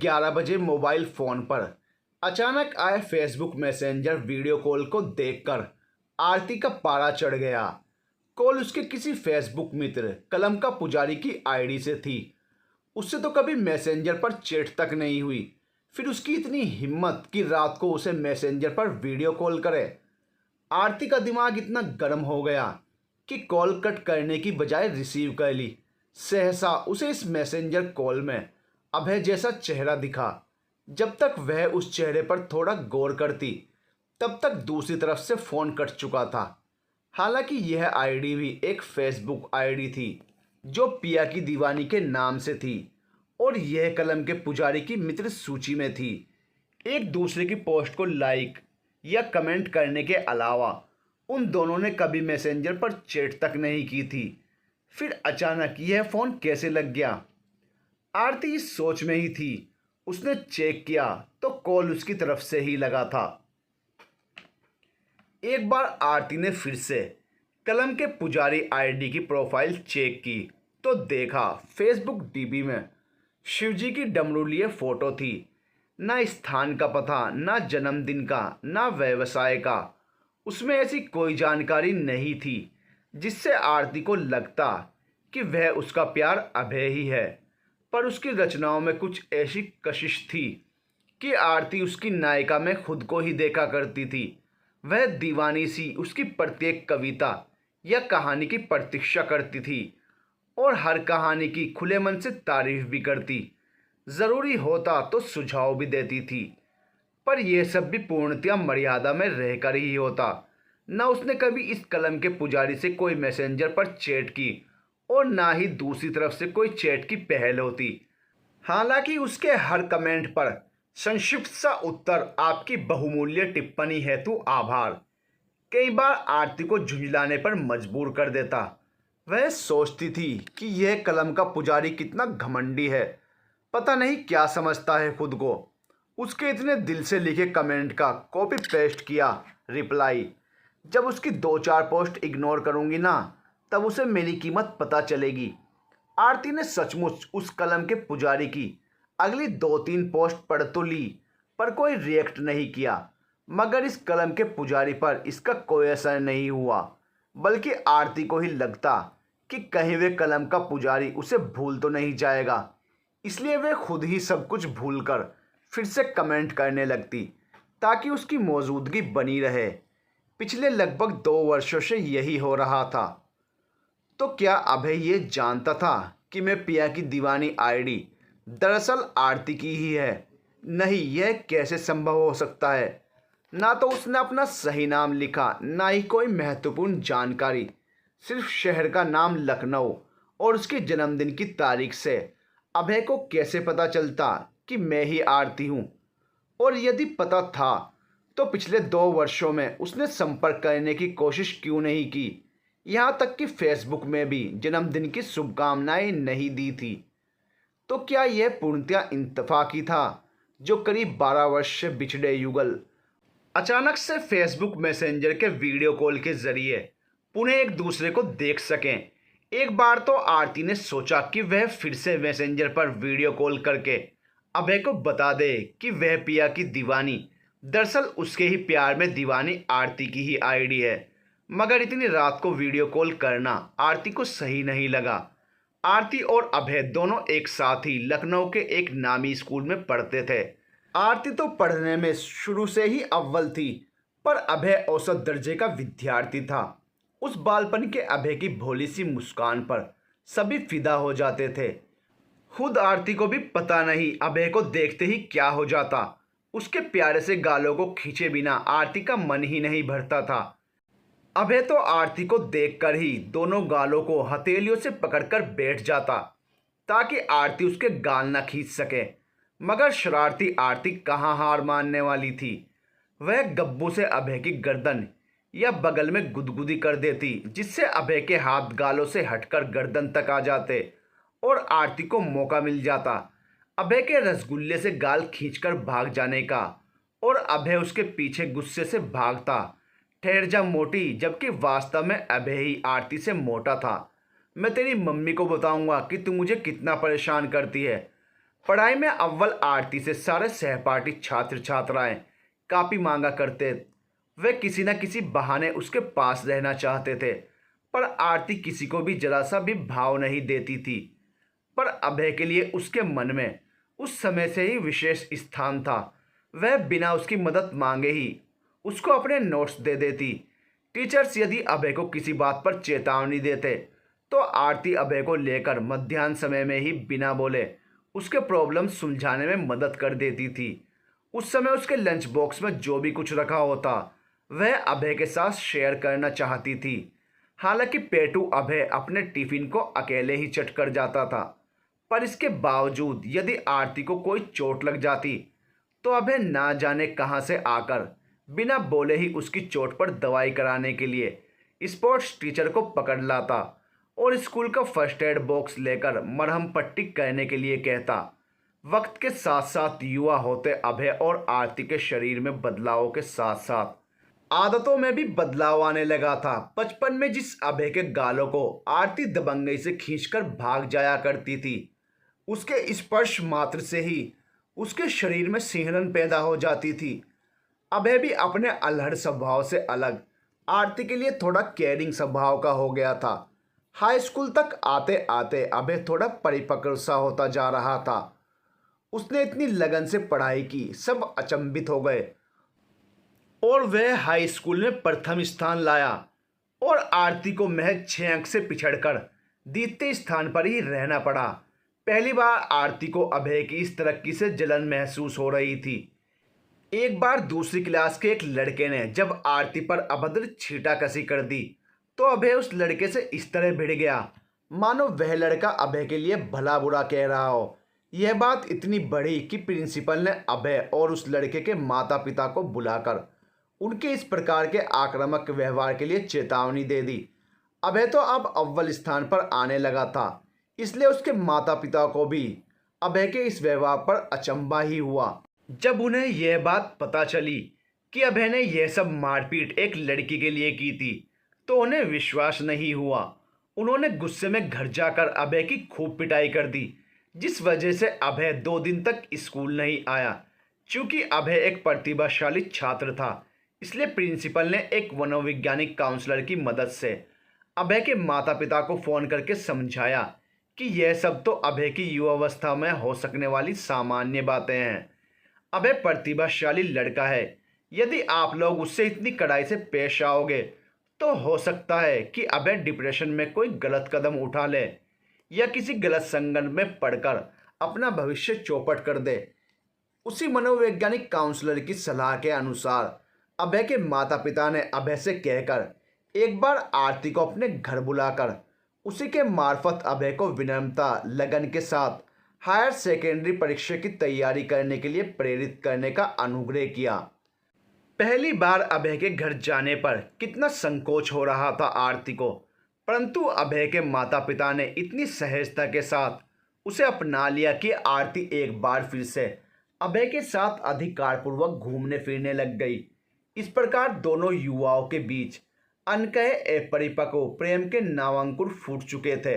11 बजे mobile phone पर अचानक आए फेसबुक मैसेंजर वीडियो कॉल को देखकर आरती का पारा चढ़ गया। कॉल उसके किसी फेसबुक मित्र कलम का पुजारी की आईडी से थी। उससे तो कभी मैसेंजर पर चैट तक नहीं हुई, फिर उसकी इतनी हिम्मत कि रात को उसे मैसेंजर पर वीडियो कॉल करे। आरती का दिमाग इतना गर्म हो गया कि कॉल कट करने की बजाय रिसीव कर ली। सहसा उसे इस मैसेंजर कॉल में अभय जैसा चेहरा दिखा। जब तक वह उस चेहरे पर थोड़ा गौर करती तब तक दूसरी तरफ से फ़ोन कट चुका था। हालांकि यह आईडी भी एक फेसबुक आईडी थी जो पिया की दीवानी के नाम से थी और यह कलम के पुजारी की मित्र सूची में थी। एक दूसरे की पोस्ट को लाइक या कमेंट करने के अलावा उन दोनों ने कभी मैसेंजर पर चैट तक नहीं की थी। फिर अचानक यह फ़ोन कैसे लग गया? आरती इस सोच में ही थी। उसने चेक किया तो कॉल उसकी तरफ से ही लगा था। एक बार आरती ने फिर से कलम के पुजारी आईडी की प्रोफाइल चेक की तो देखा फेसबुक डीबी में शिवजी की डमरू लिए फ़ोटो थी। ना स्थान का पता, ना जन्मदिन का, ना व्यवसाय का। उसमें ऐसी कोई जानकारी नहीं थी जिससे आरती को लगता कि वह उसका प्यार अभय ही है। पर उसकी रचनाओं में कुछ ऐसी कशिश थी कि आरती उसकी नायिका में खुद को ही देखा करती थी। वह दीवानी सी उसकी प्रत्येक कविता या कहानी की प्रतीक्षा करती थी और हर कहानी की खुले मन से तारीफ भी करती। ज़रूरी होता तो सुझाव भी देती थी, पर यह सब भी पूर्णतया मर्यादा में रहकर ही होता। न उसने कभी इस कलम के पुजारी से कोई मैसेंजर पर चैट की और ना ही दूसरी तरफ से कोई चैट की पहल होती। हालांकि उसके हर कमेंट पर संक्षिप्त सा उत्तर, आपकी बहुमूल्य टिप्पणी हेतु आभार, कई बार आरती को झुंझलाने पर मजबूर कर देता। वह सोचती थी कि यह कलम का पुजारी कितना घमंडी है, पता नहीं क्या समझता है खुद को। उसके इतने दिल से लिखे कमेंट का कॉपी पेस्ट किया रिप्लाई। जब उसकी 2-4 पोस्ट इग्नोर करूंगी ना, तब उसे मेरी कीमत पता चलेगी। आरती ने सचमुच उस कलम के पुजारी की अगली 2-3 पोस्ट पढ़ तो ली, पर कोई रिएक्ट नहीं किया। मगर इस कलम के पुजारी पर इसका कोई असर नहीं हुआ, बल्कि आरती को ही लगता कि कहीं वे कलम का पुजारी उसे भूल तो नहीं जाएगा। इसलिए वे खुद ही सब कुछ भूलकर फिर से कमेंट करने लगती ताकि उसकी मौजूदगी बनी रहे। पिछले लगभग 2 वर्षों से यही हो रहा था। तो क्या अभय ये जानता था कि मैं पिया की दीवानी आईडी दरअसल आरती की ही है? नहीं, यह कैसे संभव हो सकता है? ना तो उसने अपना सही नाम लिखा, ना ही कोई महत्वपूर्ण जानकारी। सिर्फ शहर का नाम लखनऊ और उसके जन्मदिन की तारीख से अभय को कैसे पता चलता कि मैं ही आरती हूँ? और यदि पता था तो पिछले 2 वर्षों में उसने संपर्क करने की कोशिश क्यों नहीं की? यहाँ तक कि फेसबुक में भी जन्मदिन की शुभकामनाएं नहीं दी थी। तो क्या यह पूर्णतया इत्तेफाकी था जो करीब 12 वर्ष से बिछड़े युगल अचानक से फेसबुक मैसेंजर के वीडियो कॉल के जरिए पुनः एक दूसरे को देख सकें? एक बार तो आरती ने सोचा कि वह फिर से मैसेंजर पर वीडियो कॉल करके अभय को बता दे कि वह पिया की दीवानी दरअसल उसके ही प्यार में दीवानी आरती की ही आईडी है। मगर इतनी रात को वीडियो कॉल करना आरती को सही नहीं लगा। आरती और अभय दोनों एक साथ ही लखनऊ के एक नामी स्कूल में पढ़ते थे। आरती तो पढ़ने में शुरू से ही अव्वल थी, पर अभय औसत दर्जे का विद्यार्थी था। उस बालपन के अभय की भोली सी मुस्कान पर सभी फिदा हो जाते थे। खुद आरती को भी पता नहीं अभय को देखते ही क्या हो जाता। उसके प्यारे से गालों को खींचे बिना आरती का मन ही नहीं भरता था। अभय तो आरती को देखकर ही दोनों गालों को हथेलियों से पकड़कर बैठ जाता ताकि आरती उसके गाल न खींच सके। मगर शरारती आरती कहाँ हार मानने वाली थी। वह गब्बू से अभय की गर्दन या बगल में गुदगुदी कर देती, जिससे अभय के हाथ गालों से हटकर गर्दन तक आ जाते और आरती को मौका मिल जाता अभय के रसगुल्ले से गाल खींचकर भाग जाने का। और अभय उसके पीछे गुस्से से भागता, ठहर जा मोटी, जबकि वास्तव में अभय ही आरती से मोटा था। मैं तेरी मम्मी को बताऊंगा कि तू मुझे कितना परेशान करती है। पढ़ाई में अव्वल आरती से सारे सहपाठी छात्र छात्राएं काफ़ी मांगा करते। वे किसी न किसी बहाने उसके पास रहना चाहते थे, पर आरती किसी को भी जरा सा भी भाव नहीं देती थी। पर अभय के लिए उसके मन में उस समय से ही विशेष स्थान था। वह बिना उसकी मदद मांगे ही उसको अपने नोट्स दे देती। टीचर्स यदि अभय को किसी बात पर चेतावनी देते तो आरती अभय को लेकर मध्याह्न समय में ही बिना बोले उसके प्रॉब्लम सुलझाने में मदद कर देती थी। उस समय उसके लंच बॉक्स में जो भी कुछ रखा होता वह अभय के साथ शेयर करना चाहती थी। हालांकि पेटू अभय अपने टिफिन को अकेले ही चट कर जाता था, पर इसके बावजूद यदि आरती को कोई चोट लग जाती तो अभय ना जाने कहां से आकर बिना बोले ही उसकी चोट पर दवाई कराने के लिए स्पोर्ट्स टीचर को पकड़ लाता और स्कूल का फर्स्ट एड बॉक्स लेकर मरहम पट्टी करने के लिए कहता। वक्त के साथ साथ युवा होते अभय और आरती के शरीर में बदलावों के साथ साथ आदतों में भी बदलाव आने लगा था। बचपन में जिस अभय के गालों को आरती दबंगई से खींचकर भाग जाया करती थी, उसके स्पर्श मात्र से ही उसके शरीर में सिहरन पैदा हो जाती थी। अभय भी अपने अल्हड़ स्वभाव से अलग आरती के लिए थोड़ा केयरिंग स्वभाव का हो गया था। हाई स्कूल तक आते आते अभय थोड़ा परिपक्व सा होता जा रहा था। उसने इतनी लगन से पढ़ाई की, सब अचंभित हो गए और वह हाई स्कूल में प्रथम स्थान लाया और आरती को महज 6 अंक से पिछड़कर द्वितीय स्थान पर ही रहना पड़ा। पहली बार आरती को अभय की इस तरक्की से जलन महसूस हो रही थी। एक बार दूसरी क्लास के एक लड़के ने जब आरती पर अभद्र छींटाकशी कर दी तो अभय उस लड़के से इस तरह भिड़ गया मानो वह लड़का अभय के लिए भला बुरा कह रहा हो। यह बात इतनी बड़ी कि प्रिंसिपल ने अभय और उस लड़के के माता पिता को बुलाकर उनके इस प्रकार के आक्रामक व्यवहार के लिए चेतावनी दे दी। अभय तो अब अव्वल स्थान पर आने लगा था, इसलिए उसके माता पिता को भी अभय के इस व्यवहार पर अचंभा ही हुआ। जब उन्हें यह बात पता चली कि अभय ने यह सब मारपीट एक लड़की के लिए की थी तो उन्हें विश्वास नहीं हुआ। उन्होंने गुस्से में घर जाकर अभय की खूब पिटाई कर दी, जिस वजह से अभय 2 दिन तक स्कूल नहीं आया। चूंकि अभय एक प्रतिभाशाली छात्र था, इसलिए प्रिंसिपल ने एक मनोवैज्ञानिक काउंसलर की मदद से अभय के माता पिता को फ़ोन करके समझाया कि यह सब तो अभय की युवावस्था में हो सकने वाली सामान्य बातें हैं। अभय प्रतिभाशाली लड़का है, यदि आप लोग उससे इतनी कड़ाई से पेश आओगे तो हो सकता है कि अभय डिप्रेशन में कोई गलत कदम उठा ले या किसी गलत संगत में पड़कर अपना भविष्य चौपट कर दे। उसी मनोवैज्ञानिक काउंसलर की सलाह के अनुसार अभय के माता पिता ने अभय से कहकर एक बार आरती को अपने घर बुलाकर उसी के मार्फत अभय को विनम्रता लगन के साथ हायर सेकेंडरी परीक्षा की तैयारी करने के लिए प्रेरित करने का अनुग्रह किया। पहली बार अभय के घर जाने पर कितना संकोच हो रहा था आरती को, परंतु अभय के माता पिता ने इतनी सहजता के साथ उसे अपना लिया कि आरती एक बार फिर से अभय के साथ अधिकारपूर्वक घूमने फिरने लग गई। इस प्रकार दोनों युवाओं के बीच अनकहे अपरिपक्व प्रेम के नावांकुर फूट चुके थे।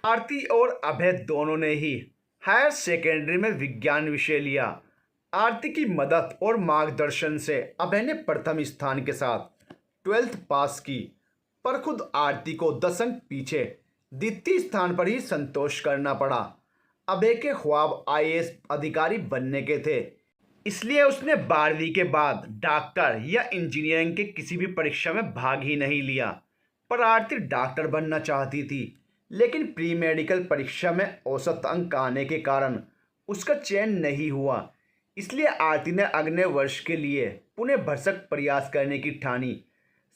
आरती और अभय दोनों ने ही हायर सेकेंडरी में विज्ञान विषय लिया। आरती की मदद और मार्गदर्शन से अभय ने प्रथम स्थान के साथ 12th पास की, पर खुद आरती को 10 अंक पीछे द्वितीय स्थान पर ही संतोष करना पड़ा। अभय के ख्वाब IAS अधिकारी बनने के थे, इसलिए उसने 12वीं के बाद डॉक्टर या इंजीनियरिंग के किसी भी परीक्षा में भाग ही नहीं लिया। पर आरती डॉक्टर बनना चाहती थी, लेकिन प्री मेडिकल परीक्षा में औसत अंक आने के कारण उसका चयन नहीं हुआ। इसलिए आरती ने अगले वर्ष के लिए पुनः भरसक प्रयास करने की ठानी।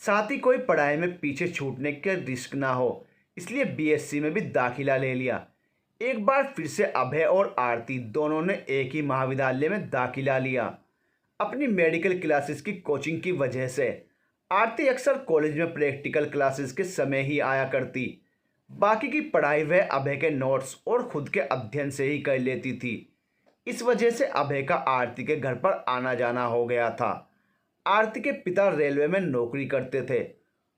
साथ ही कोई पढ़ाई में पीछे छूटने के रिस्क ना हो, इसलिए BSc में भी दाखिला ले लिया। एक बार फिर से अभय और आरती दोनों ने एक ही महाविद्यालय में दाखिला लिया। अपनी मेडिकल क्लासेस की कोचिंग की वजह से आरती अक्सर कॉलेज में प्रैक्टिकल क्लासेस के समय ही आया करती। बाकी की पढ़ाई वह अभय के नोट्स और खुद के अध्ययन से ही कर लेती थी। इस वजह से अभय का आरती के घर पर आना जाना हो गया था। आरती के पिता रेलवे में नौकरी करते थे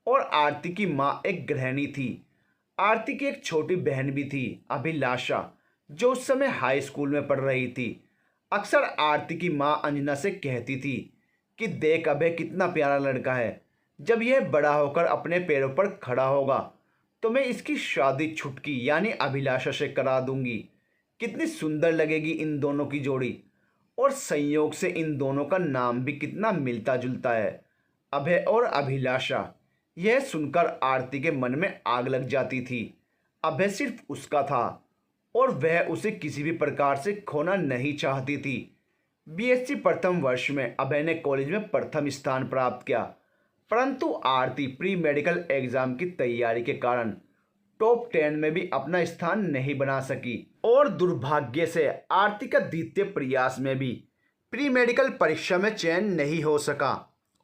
और आरती की माँ एक गृहिणी थी। आरती की एक छोटी बहन भी थी, अभिलाषा, जो उस समय हाई स्कूल में पढ़ रही थी। अक्सर आरती की माँ अंजना से कहती थी कि देख अभय कितना प्यारा लड़का है, जब यह बड़ा होकर अपने पैरों पर खड़ा होगा तो मैं इसकी शादी छुटकी यानी अभिलाषा से करा दूंगी। कितनी सुंदर लगेगी इन दोनों की जोड़ी, और संयोग से इन दोनों का नाम भी कितना मिलता जुलता है, अभय और अभिलाषा। यह सुनकर आरती के मन में आग लग जाती थी। अभय सिर्फ उसका था और वह उसे किसी भी प्रकार से खोना नहीं चाहती थी। बीएससी प्रथम वर्ष में अभय ने कॉलेज में प्रथम स्थान प्राप्त किया, परंतु आरती प्री मेडिकल एग्जाम की तैयारी के कारण टॉप 10 में भी अपना स्थान नहीं बना सकी, और दुर्भाग्य से आरती का द्वितीय प्रयास में भी प्री मेडिकल परीक्षा में चयन नहीं हो सका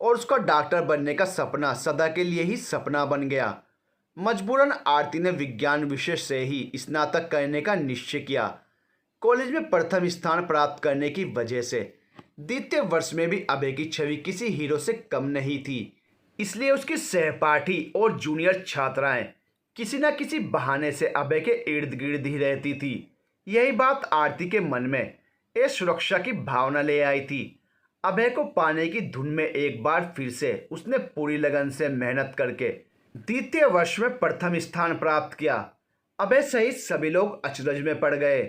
और उसका डॉक्टर बनने का सपना सदा के लिए ही सपना बन गया। मजबूरन आरती ने विज्ञान विषय से ही स्नातक करने का निश्चय किया। कॉलेज में प्रथम स्थान प्राप्त करने की वजह से द्वितीय वर्ष में भी अभय की छवि किसी हीरो से कम नहीं थी, इसलिए उसकी सहपाठी और जूनियर छात्राएं किसी न किसी बहाने से अभय के इर्द गिर्द ही रहती थी। यही बात आरती के मन में एक सुरक्षा की भावना ले आई थी। अभय को पाने की धुन में एक बार फिर से उसने पूरी लगन से मेहनत करके द्वितीय वर्ष में प्रथम स्थान प्राप्त किया। अभय सहित सभी लोग अचरज में पड़ गए।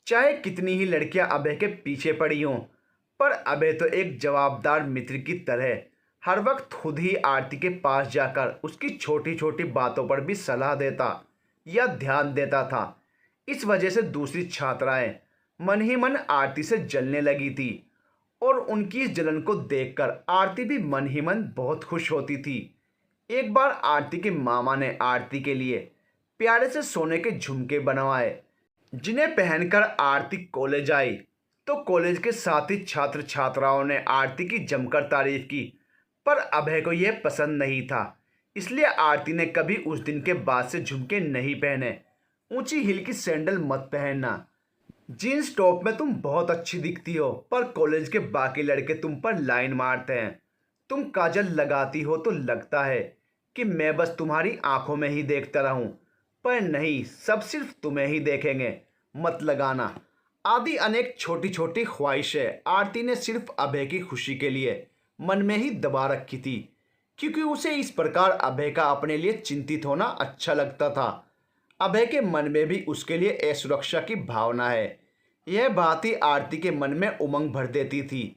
चाहे कितनी ही लड़कियां अभय के पीछे पड़ी हों, पर अभय तो एक जवाबदार मित्र की तरह हर वक्त खुद ही आरती के पास जाकर उसकी छोटी छोटी बातों पर भी सलाह देता या ध्यान देता था। इस वजह से दूसरी छात्राएं मन ही मन आरती से जलने लगी थी, और उनकी इस जलन को देखकर आरती भी मन ही मन बहुत खुश होती थी। एक बार आरती के मामा ने आरती के लिए प्यारे से सोने के झुमके बनवाए, जिन्हें पहनकर आरती कॉलेज आई तो कॉलेज के साथी छात्र छात्राओं ने आरती की जमकर तारीफ की, पर अभय को यह पसंद नहीं था। इसलिए आरती ने कभी उस दिन के बाद से झुमके नहीं पहने। ऊंची हिल की सैंडल मत पहनना, जीन्स टॉप में तुम बहुत अच्छी दिखती हो, पर कॉलेज के बाकी लड़के तुम पर लाइन मारते हैं। तुम काजल लगाती हो तो लगता है कि मैं बस तुम्हारी आंखों में ही देखता रहूं, पर नहीं, सब सिर्फ तुम्हें ही देखेंगे, मत लगाना। आदि अनेक छोटी छोटी ख्वाहिशें आरती ने सिर्फ अभय की खुशी के लिए मन में ही दबा रखी थी, क्योंकि उसे इस प्रकार अभय का अपने लिए चिंतित होना अच्छा लगता था। अभय के मन में भी उसके लिए असुरक्षा की भावना है। यह बात ही आरती के मन में उमंग भर देती थी।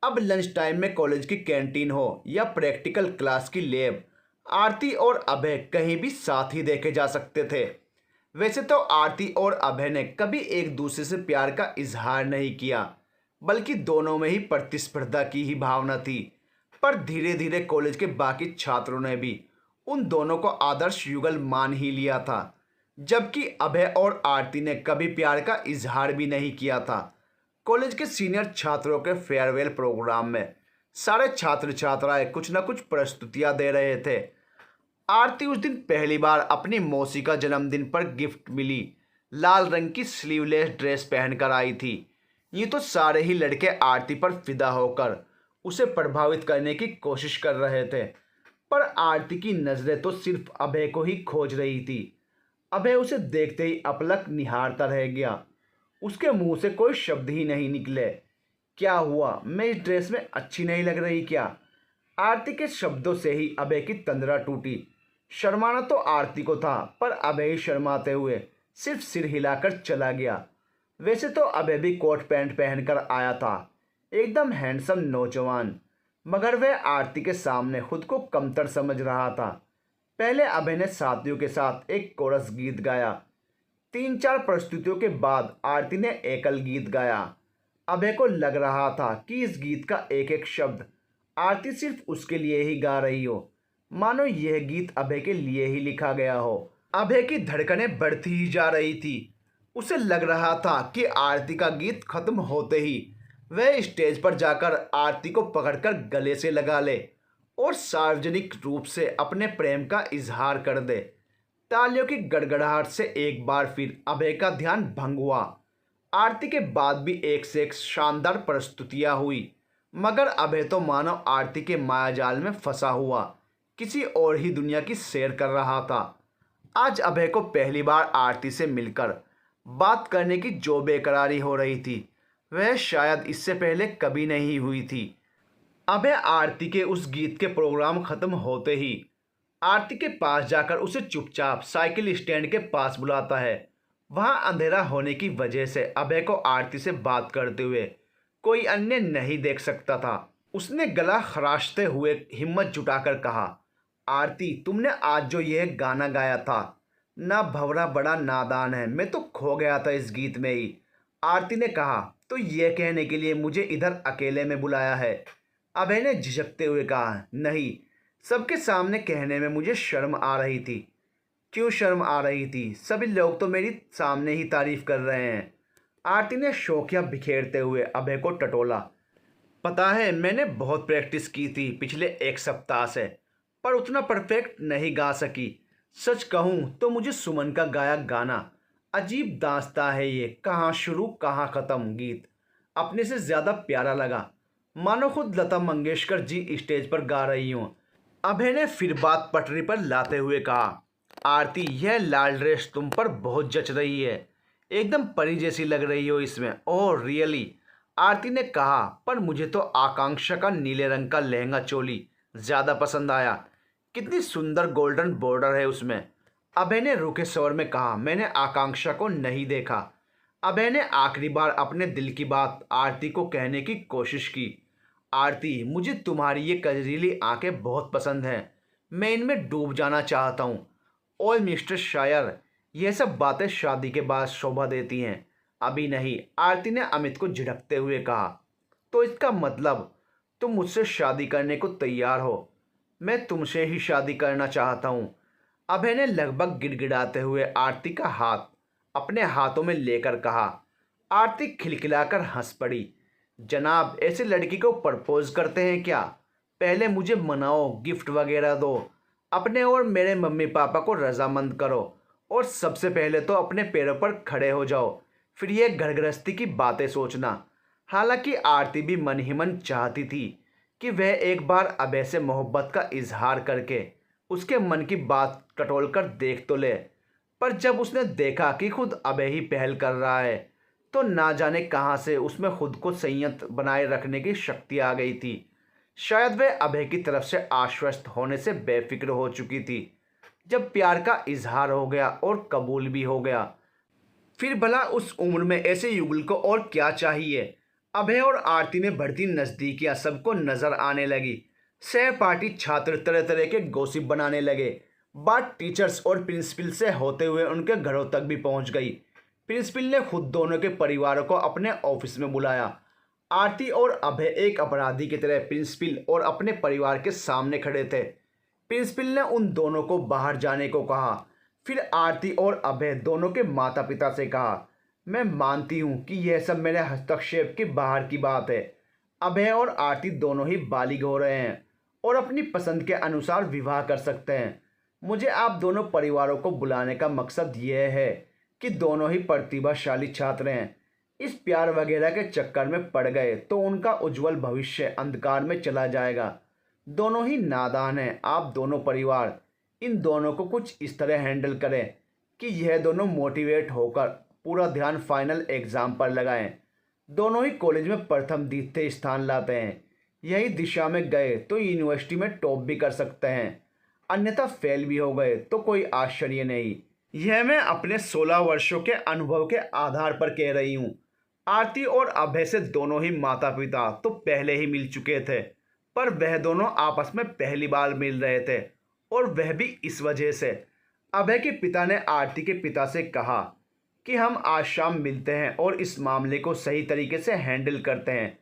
अब लंच टाइम में कॉलेज की कैंटीन हो या प्रैक्टिकल क्लास की लैब, आरती और अभय कहीं भी साथ ही देखे जा सकते थे। वैसे तो आरती और अभय ने कभी एक दूसरे से प्यार का इजहार नहीं किया, बल्कि दोनों में ही प्रतिस्पर्धा की ही भावना थी। पर धीरे धीरे कॉलेज के बाकी छात्रों ने भी उन दोनों को आदर्श युगल मान ही लिया था, जबकि अभय और आरती ने कभी प्यार का इजहार भी नहीं किया था। कॉलेज के सीनियर छात्रों के फेयरवेल प्रोग्राम में सारे छात्र छात्राएं कुछ न कुछ प्रस्तुतियां दे रहे थे। आरती उस दिन पहली बार अपनी मौसी का जन्मदिन पर गिफ्ट मिली लाल रंग की स्लीवलेस ड्रेस पहनकर आई थी। ये तो सारे ही लड़के आरती पर फिदा होकर उसे प्रभावित करने की कोशिश कर रहे थे, पर आरती की नज़रें तो सिर्फ अभय को ही खोज रही थी। अभय उसे देखते ही अपलक निहारता रह गया। उसके मुंह से कोई शब्द ही नहीं निकले। क्या हुआ, मैं इस ड्रेस में अच्छी नहीं लग रही क्या? आरती के शब्दों से ही अभय की तंद्रा टूटी। शर्माना तो आरती को था, पर अभय ही शर्माते हुए सिर्फ सिर हिलाकर चला गया। वैसे तो अभय भी कोट पैंट पहनकर आया था, एकदम हैंडसम नौजवान, मगर वह आरती के सामने खुद को कमतर समझ रहा था। पहले अभय ने साथियों के साथ एक कोरस गीत गाया। 3-4 प्रस्तुतियों के बाद आरती ने एकल गीत गाया। अभय को लग रहा था कि इस गीत का एक एक शब्द आरती सिर्फ उसके लिए ही गा रही हो, मानो यह गीत अभय के लिए ही लिखा गया हो। अभय की धड़कनें बढ़ती ही जा रही थी। उसे लग रहा था कि आरती का गीत खत्म होते ही वह स्टेज पर जाकर आरती को पकड़कर गले से लगा ले और सार्वजनिक रूप से अपने प्रेम का इजहार कर दे। तालियों की गड़गड़ाहट से एक बार फिर अभय का ध्यान भंग हुआ। आरती के बाद भी एक से एक शानदार प्रस्तुतियां हुई, मगर अभय तो मानो आरती के मायाजाल में फंसा हुआ किसी और ही दुनिया की सैर कर रहा था। आज अभय को पहली बार आरती से मिलकर बात करने की जो बेकरारी हो रही थी वह शायद इससे पहले कभी नहीं हुई थी। अभय आरती के उस गीत के प्रोग्राम खत्म होते ही आरती के पास जाकर उसे चुपचाप साइकिल स्टैंड के पास बुलाता है। वहां अंधेरा होने की वजह से अभय को आरती से बात करते हुए कोई अन्य नहीं देख सकता था। उसने गला खराशते हुए हिम्मत जुटाकर कहा, आरती, तुमने आज जो यह गाना गाया था ना, भंवरा बड़ा नादान है, मैं तो खो गया था इस गीत में ही। आरती ने कहा, तो यह कहने के लिए मुझे इधर अकेले में बुलाया है? अभय ने झिझकते हुए कहा, नहीं, सबके सामने कहने में मुझे शर्म आ रही थी। क्यों शर्म आ रही थी? सभी लोग तो मेरी सामने ही तारीफ कर रहे हैं। आरती ने शौकिया बिखेरते हुए अभय को टटोला। पता है, मैंने बहुत प्रैक्टिस की थी पिछले एक सप्ताह से, पर उतना परफेक्ट नहीं गा सकी। सच कहूँ तो मुझे सुमन का गाया गाना अजीब दास्ता है, ये कहाँ शुरू कहाँ ख़त्म गीत अपने से ज़्यादा प्यारा लगा, मानो खुद लता मंगेशकर जी स्टेज पर गा रही हूँ। अभय ने फिर बात पटरी पर लाते हुए कहा, आरती, यह लाल ड्रेस तुम पर बहुत जच रही है, एकदम परी जैसी लग रही हो इसमें। Oh really? आरती ने कहा, पर मुझे तो आकांक्षा का नीले रंग का लहंगा चोली ज़्यादा पसंद आया, कितनी सुंदर गोल्डन बॉर्डर है उसमें। अभय ने रूखे स्वर में कहा, मैंने आकांक्षा को नहीं देखा। अभय ने आखिरी बार अपने दिल की बात आरती को कहने की कोशिश की। आरती, मुझे तुम्हारी ये कजरीली आंखें बहुत पसंद हैं, मैं इनमें डूब जाना चाहता हूँ। ओए मिस्टर शायर, यह सब बातें शादी के बाद शोभा देती हैं, अभी नहीं। आरती ने अमित को झिड़कते हुए कहा, तो इसका मतलब तुम मुझसे शादी करने को तैयार हो? मैं तुमसे ही शादी करना चाहता हूँ। अभय ने लगभग गिड़गिड़ाते हुए आरती का हाथ अपने हाथों में लेकर कहा। आरती खिलखिलाकर हंस पड़ी। जनाब, ऐसे लड़की को प्रपोज करते हैं क्या? पहले मुझे मनाओ, गिफ्ट वगैरह दो, अपने और मेरे मम्मी पापा को रजामंद करो, और सबसे पहले तो अपने पैरों पर खड़े हो जाओ, फिर ये घर गृहस्थी की बातें सोचना। हालांकि आरती भी मन ही मन चाहती थी कि वह एक बार अभय से मोहब्बत का इजहार करके उसके मन की बात टटोल कर देख तो ले, पर जब उसने देखा कि खुद अभय ही पहल कर रहा है तो ना जाने कहाँ से उसमें खुद को संयत बनाए रखने की शक्ति आ गई थी। शायद वह अभय की तरफ से आश्वस्त होने से बेफिक्र हो चुकी थी। जब प्यार का इजहार हो गया और कबूल भी हो गया, फिर भला उस उम्र में ऐसे युगल को और क्या चाहिए। अभय और आरती में बढ़ती नज़दीकियां सबको नजर आने लगी। सहपाठी छात्र तरह तरह के गॉसिप बनाने लगे। बात टीचर्स और प्रिंसिपल से होते हुए उनके घरों तक भी पहुंच गई। प्रिंसिपल ने खुद दोनों के परिवारों को अपने ऑफिस में बुलाया। आरती और अभय एक अपराधी की तरह प्रिंसिपल और अपने परिवार के सामने खड़े थे। प्रिंसिपल ने उन दोनों को बाहर जाने को कहा। फिर आरती और अभय दोनों के माता पिता से कहा, मैं मानती हूँ कि यह सब मेरे हस्तक्षेप के बाहर की बात है। अभय और आरती दोनों ही बालिग हो रहे हैं और अपनी पसंद के अनुसार विवाह कर सकते हैं। मुझे आप दोनों परिवारों को बुलाने का मकसद यह है कि दोनों ही प्रतिभाशाली छात्र हैं। इस प्यार वगैरह के चक्कर में पड़ गए तो उनका उज्जवल भविष्य अंधकार में चला जाएगा। दोनों ही नादान हैं। आप दोनों परिवार इन दोनों को कुछ इस तरह हैंडल करें कि यह दोनों मोटिवेट होकर पूरा ध्यान फाइनल एग्ज़ाम पर लगाएं। दोनों ही कॉलेज में प्रथम द्वितीय स्थान लाते हैं। यही दिशा में गए तो यूनिवर्सिटी में टॉप भी कर सकते हैं, अन्यथा फेल भी हो गए तो कोई आश्चर्य नहीं। यह मैं अपने 16 वर्षों के अनुभव के आधार पर कह रही हूँ। आरती और अभय से दोनों ही माता पिता तो पहले ही मिल चुके थे, पर वह दोनों आपस में पहली बार मिल रहे थे, और वह भी इस वजह से। अभय के पिता ने आरती के पिता से कहा कि हम आज शाम मिलते हैं और इस मामले को सही तरीके से हैंडल करते हैं।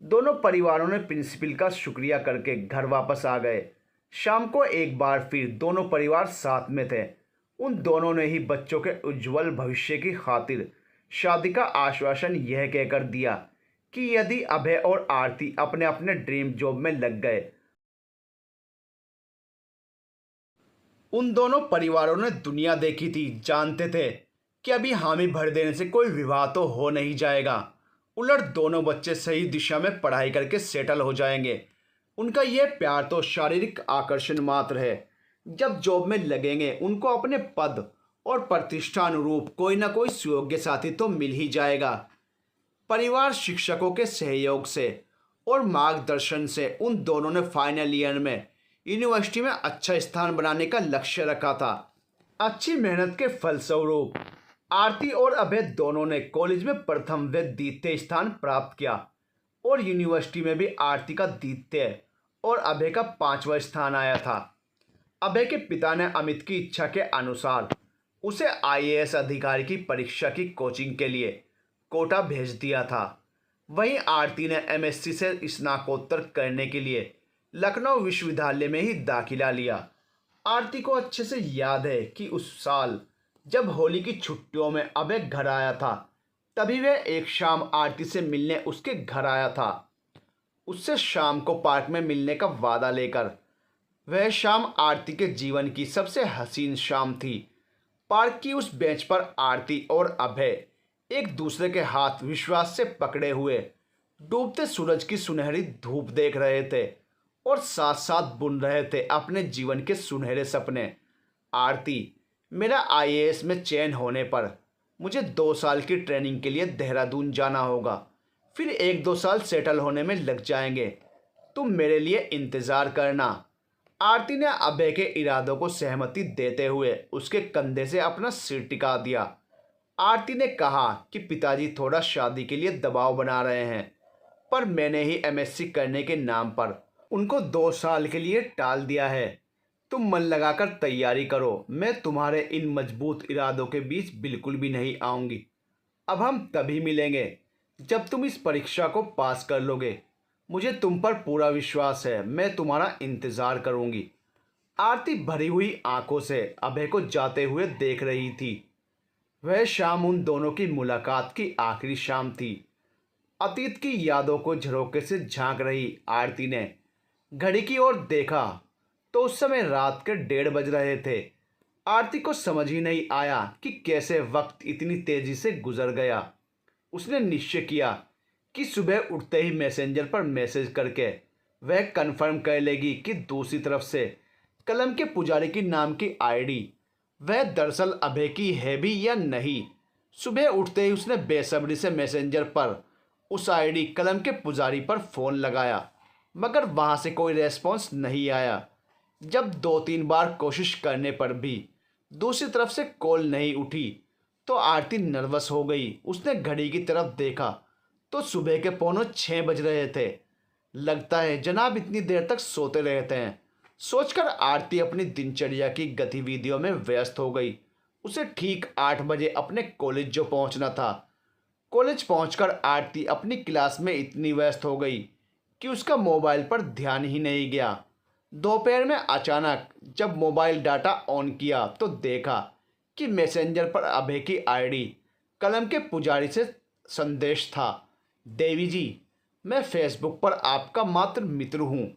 दोनों परिवारों ने प्रिंसिपल का शुक्रिया करके घर वापस आ गए। शाम को एक बार फिर दोनों परिवार साथ में थे। उन दोनों ने ही बच्चों के उज्जवल भविष्य की खातिर शादी का आश्वासन यह कहकर दिया कि यदि अभय और आरती अपने अपने ड्रीम जॉब में लग गए। उन दोनों परिवारों ने दुनिया देखी थी, जानते थे कि अभी हामी भर देने से कोई विवाह तो हो नहीं जाएगा। उलट दोनों बच्चे सही दिशा में पढ़ाई करके सेटल हो जाएंगे। उनका यह प्यार तो शारीरिक आकर्षण मात्र है। जब जॉब में लगेंगे उनको अपने पद और प्रतिष्ठानुरूप कोई ना कोई सुयोग्य साथी तो मिल ही जाएगा। परिवार, शिक्षकों के सहयोग से और मार्गदर्शन से उन दोनों ने फाइनल ईयर में यूनिवर्सिटी में अच्छा स्थान बनाने का लक्ष्य रखा था। अच्छी मेहनत के फलस्वरूप आरती और अभय दोनों ने कॉलेज में प्रथम व द्वितीय स्थान प्राप्त किया और यूनिवर्सिटी में भी आरती का द्वितीय और अभय का 5वां स्थान आया था। अभय के पिता ने अमित की इच्छा के अनुसार उसे आईएएस अधिकारी की परीक्षा की कोचिंग के लिए कोटा भेज दिया था। वहीं आरती ने एमएससी से स्नातकोत्तर करने के लिए लखनऊ विश्वविद्यालय में ही दाखिला लिया। आरती को अच्छे से याद है कि उस साल जब होली की छुट्टियों में अभय घर आया था, तभी वह एक शाम आरती से मिलने उसके घर आया था। उससे शाम को पार्क में मिलने का वादा लेकर। वह शाम आरती के जीवन की सबसे हसीन शाम थी। पार्क की उस बेंच पर आरती और अभय एक दूसरे के हाथ विश्वास से पकड़े हुए डूबते सूरज की सुनहरी धूप देख रहे थे और साथ साथ बुन रहे थे अपने जीवन के सुनहरे सपने। आरती, मेरा आईएएस में चयन होने पर मुझे 2 साल की ट्रेनिंग के लिए देहरादून जाना होगा, फिर 1-2 साल सेटल होने में लग जाएंगे। तुम मेरे लिए इंतज़ार करना। आरती ने अभय के इरादों को सहमति देते हुए उसके कंधे से अपना सिर टिका दिया। आरती ने कहा कि पिताजी थोड़ा शादी के लिए दबाव बना रहे हैं, पर मैंने ही एमएससी करने के नाम पर उनको 2 साल के लिए टाल दिया है। तुम मन लगाकर तैयारी करो, मैं तुम्हारे इन मजबूत इरादों के बीच बिल्कुल भी नहीं आऊँगी। अब हम तभी मिलेंगे जब तुम इस परीक्षा को पास कर लोगे। मुझे तुम पर पूरा विश्वास है, मैं तुम्हारा इंतज़ार करूँगी। आरती भरी हुई आंखों से अभय को जाते हुए देख रही थी। वह शाम उन दोनों की मुलाकात की आखिरी शाम थी। अतीत की यादों को झरोखे से झांक रही आरती ने घड़ी की ओर देखा तो उस समय रात के 1:30 बज रहे थे। आरती को समझ ही नहीं आया कि कैसे वक्त इतनी तेजी से गुजर गया। उसने निश्चय किया कि सुबह उठते ही मैसेंजर पर मैसेज करके वह कन्फर्म कर लेगी कि दूसरी तरफ से कलम के पुजारी की नाम की आईडी वह दरअसल अभय की है भी या नहीं। सुबह उठते ही उसने बेसब्री से मैसेंजर पर उस आईडी कलम के पुजारी पर फ़ोन लगाया, मगर वहाँ से कोई रेस्पॉन्स नहीं आया। जब 2-3 बार कोशिश करने पर भी दूसरी तरफ से कॉल नहीं उठी तो आरती नर्वस हो गई। उसने घड़ी की तरफ देखा तो सुबह के 5:45 बज रहे थे। लगता है जनाब इतनी देर तक सोते रहते हैं, सोचकर आरती अपनी दिनचर्या की गतिविधियों में व्यस्त हो गई। उसे ठीक 8 बजे अपने कॉलेज जो पहुंचना था। कॉलेज पहुंचकर आरती अपनी क्लास में इतनी व्यस्त हो गई कि उसका मोबाइल पर ध्यान ही नहीं गया। दोपहर में अचानक जब मोबाइल डाटा ऑन किया तो देखा कि मैसेंजर पर अभय की आईडी कलम के पुजारी से संदेश था। देवी जी, मैं फेसबुक पर आपका मात्र मित्र हूँ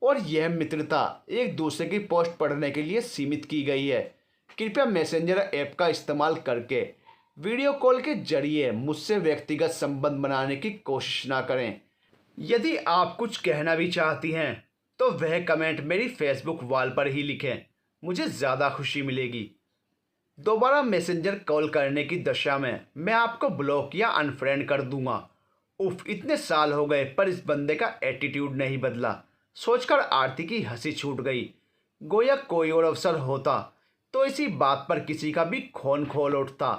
और यह मित्रता एक दूसरे की पोस्ट पढ़ने के लिए सीमित की गई है। कृपया मैसेंजर ऐप का इस्तेमाल करके वीडियो कॉल के जरिए मुझसे व्यक्तिगत संबंध बनाने की कोशिश ना करें। यदि आप कुछ कहना भी चाहती हैं तो वह कमेंट मेरी फेसबुक वॉल पर ही लिखें, मुझे ज़्यादा खुशी मिलेगी। दोबारा मैसेंजर कॉल करने की दशा में मैं आपको ब्लॉक या अनफ्रेंड कर दूंगा। उफ, इतने साल हो गए पर इस बंदे का एटीट्यूड नहीं बदला, सोचकर आरती की हंसी छूट गई। गोया कोई और अवसर होता तो इसी बात पर किसी का भी खून खोल उठता,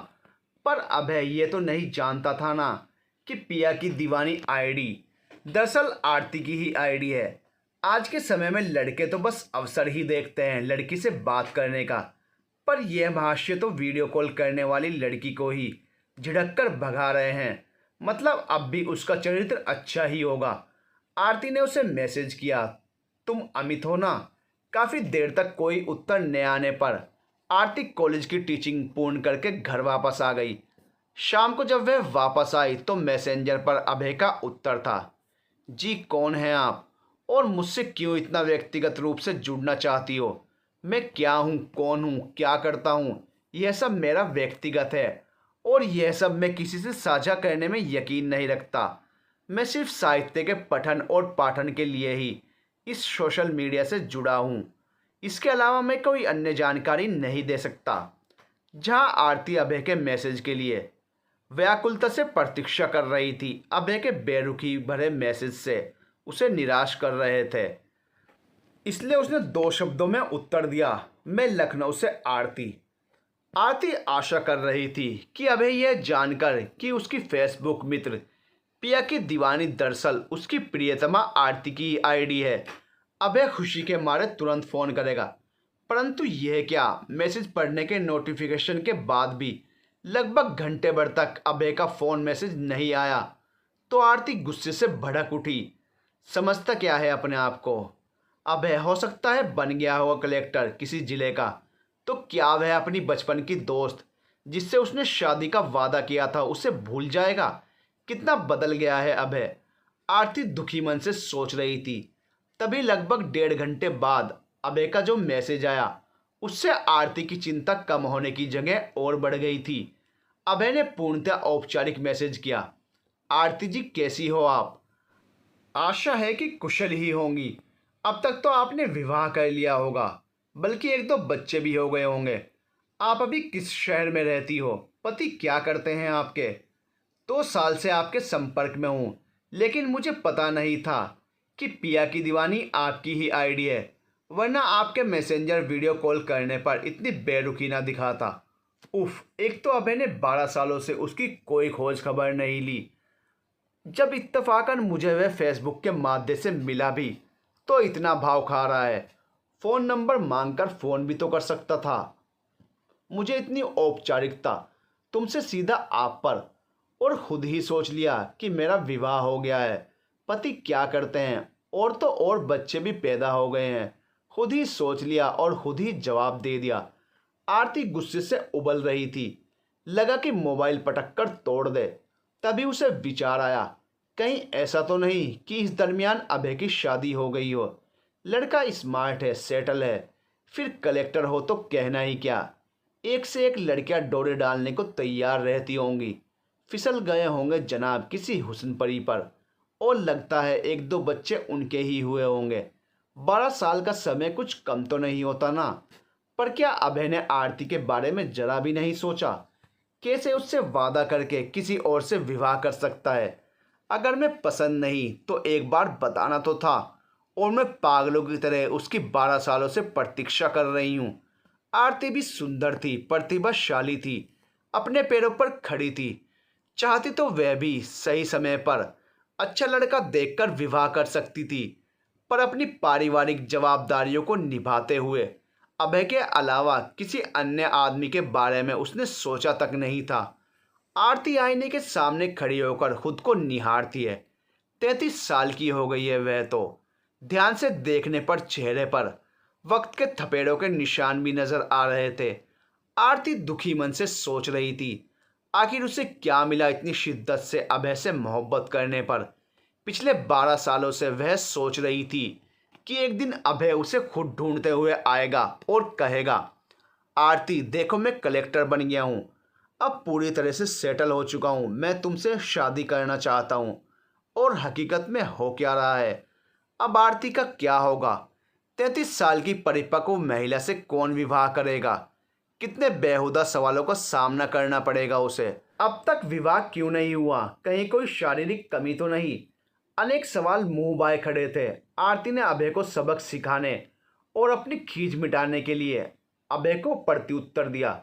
पर अभय ये तो नहीं जानता था ना कि पिया की दीवानी आईडी दरअसल आरती की ही आईडी है। आज के समय में लड़के तो बस अवसर ही देखते हैं लड़की से बात करने का, पर यह महाशय तो वीडियो कॉल करने वाली लड़की को ही झिड़क कर भगा रहे हैं। मतलब अब भी उसका चरित्र अच्छा ही होगा। आरती ने उसे मैसेज किया, तुम अमित हो ना? काफ़ी देर तक कोई उत्तर न आने पर आरती कॉलेज की टीचिंग पूर्ण करके घर वापस आ गई। शाम को जब वह वापस आई तो मैसेंजर पर अभय का उत्तर था, जी कौन हैं आप और मुझसे क्यों इतना व्यक्तिगत रूप से जुड़ना चाहती हो? मैं क्या हूँ, कौन हूँ, क्या करता हूँ, यह सब मेरा व्यक्तिगत है और यह सब मैं किसी से साझा करने में यकीन नहीं रखता। मैं सिर्फ साहित्य के पठन और पाठन के लिए ही इस सोशल मीडिया से जुड़ा हूँ। इसके अलावा मैं कोई अन्य जानकारी नहीं दे सकता। जहां आरती अभय के मैसेज के लिए व्याकुलता से प्रतीक्षा कर रही थी। अभय के बेरुखी भरे मैसेज से उसे निराश कर रहे थे, इसलिए उसने 2 शब्दों में उत्तर दिया, मैं लखनऊ से आरती। आरती आशा कर रही थी कि अभय यह जानकर कि उसकी फेसबुक मित्र पिया की दीवानी दरअसल उसकी प्रियतमा आरती की आईडी है, अभय खुशी के मारे तुरंत फ़ोन करेगा। परंतु यह क्या, मैसेज पढ़ने के नोटिफिकेशन के बाद भी लगभग घंटे भर तक अभय का फ़ोन मैसेज नहीं आया तो आरती गुस्से से भड़क उठी। समझता क्या है अपने आप को? अभय हो सकता है बन गया होगा कलेक्टर किसी जिले का, तो क्या वह अपनी बचपन की दोस्त जिससे उसने शादी का वादा किया था उसे भूल जाएगा? कितना बदल गया है अभय, आरती दुखी मन से सोच रही थी। तभी लगभग 1.5 घंटे बाद अभय का जो मैसेज आया उससे आरती की चिंता कम होने की जगह और बढ़ गई थी। अभय ने पूर्णतः औपचारिक मैसेज किया, आरती जी कैसी हो आप? आशा है कि कुशल ही होंगी। अब तक तो आपने विवाह कर लिया होगा, बल्कि 1-2 बच्चे भी हो गए होंगे। आप अभी किस शहर में रहती हो? पति क्या करते हैं आपके? 2 साल से आपके संपर्क में हूँ, लेकिन मुझे पता नहीं था कि पिया की दीवानी आपकी ही आईडी है, वरना आपके मैसेंजर वीडियो कॉल करने पर इतनी बेरुखी ना दिखाता। उफ, एक तो अभय ने 12 सालों से उसकी कोई खोज खबर नहीं ली। जब इत्तफाकन मुझे वह फेसबुक के माध्यम से मिला भी तो इतना भाव खा रहा है। फ़ोन नंबर मांगकर फ़ोन भी तो कर सकता था। मुझे इतनी औपचारिकता, तुमसे सीधा आप पर, और खुद ही सोच लिया कि मेरा विवाह हो गया है। पति क्या करते हैं? और तो और बच्चे भी पैदा हो गए हैं। खुद ही सोच लिया और खुद ही जवाब दे दिया। आरती गुस्से से उबल रही थी, लगा कि मोबाइल पटक कर तोड़ दे। तभी उसे विचार आया, कहीं ऐसा तो नहीं कि इस दरमियान अभय की शादी हो गई हो। लड़का स्मार्ट है, सेटल है, फिर कलेक्टर हो तो कहना ही क्या। एक से एक लड़कियां डोरे डालने को तैयार रहती होंगी। फिसल गए होंगे जनाब किसी हुस्न परी पर, और लगता है 1-2 बच्चे उनके ही हुए होंगे। 12 साल का समय कुछ कम तो नहीं होता ना। पर क्या अभय ने आरती के बारे में जरा भी नहीं सोचा? कैसे उससे वादा करके किसी और से विवाह कर सकता है? अगर मैं पसंद नहीं तो एक बार बताना तो था, और मैं पागलों की तरह उसकी 12 सालों से प्रतीक्षा कर रही हूँ। आरती भी सुंदर थी, प्रतिभाशाली थी, अपने पैरों पर खड़ी थी। चाहती तो वह भी सही समय पर अच्छा लड़का देखकर विवाह कर सकती थी, पर अपनी पारिवारिक जवाबदारियों को निभाते हुए अभय के अलावा किसी अन्य आदमी के बारे में उसने सोचा तक नहीं था। आरती आईने के सामने खड़ी होकर खुद को निहारती है। 33 साल की हो गई है वह तो। ध्यान से देखने पर चेहरे पर वक्त के थपेड़ों के निशान भी नजर आ रहे थे। आरती दुखी मन से सोच रही थी, आखिर उसे क्या मिला इतनी शिद्दत से अभय से मोहब्बत करने पर। पिछले 12 सालों से वह सोच रही थी कि एक दिन अभय उसे खुद ढूंढते हुए आएगा और कहेगा, आरती देखो मैं कलेक्टर बन गया हूँ, अब पूरी तरह से सेटल हो चुका हूँ, मैं तुमसे शादी करना चाहता हूँ। और हकीकत में हो क्या रहा है? अब आरती का क्या होगा? 33 साल की परिपक्व महिला से कौन विवाह करेगा? कितने बेहुदा सवालों का सामना करना पड़ेगा उसे। अब तक विवाह क्यों नहीं हुआ? कहीं कोई शारीरिक कमी तो नहीं? अनेक सवाल मुंह बाए खड़े थे। आरती ने अभय को सबक सिखाने और अपनी खींच मिटाने के लिए अभय को प्रत्युत्तर दिया,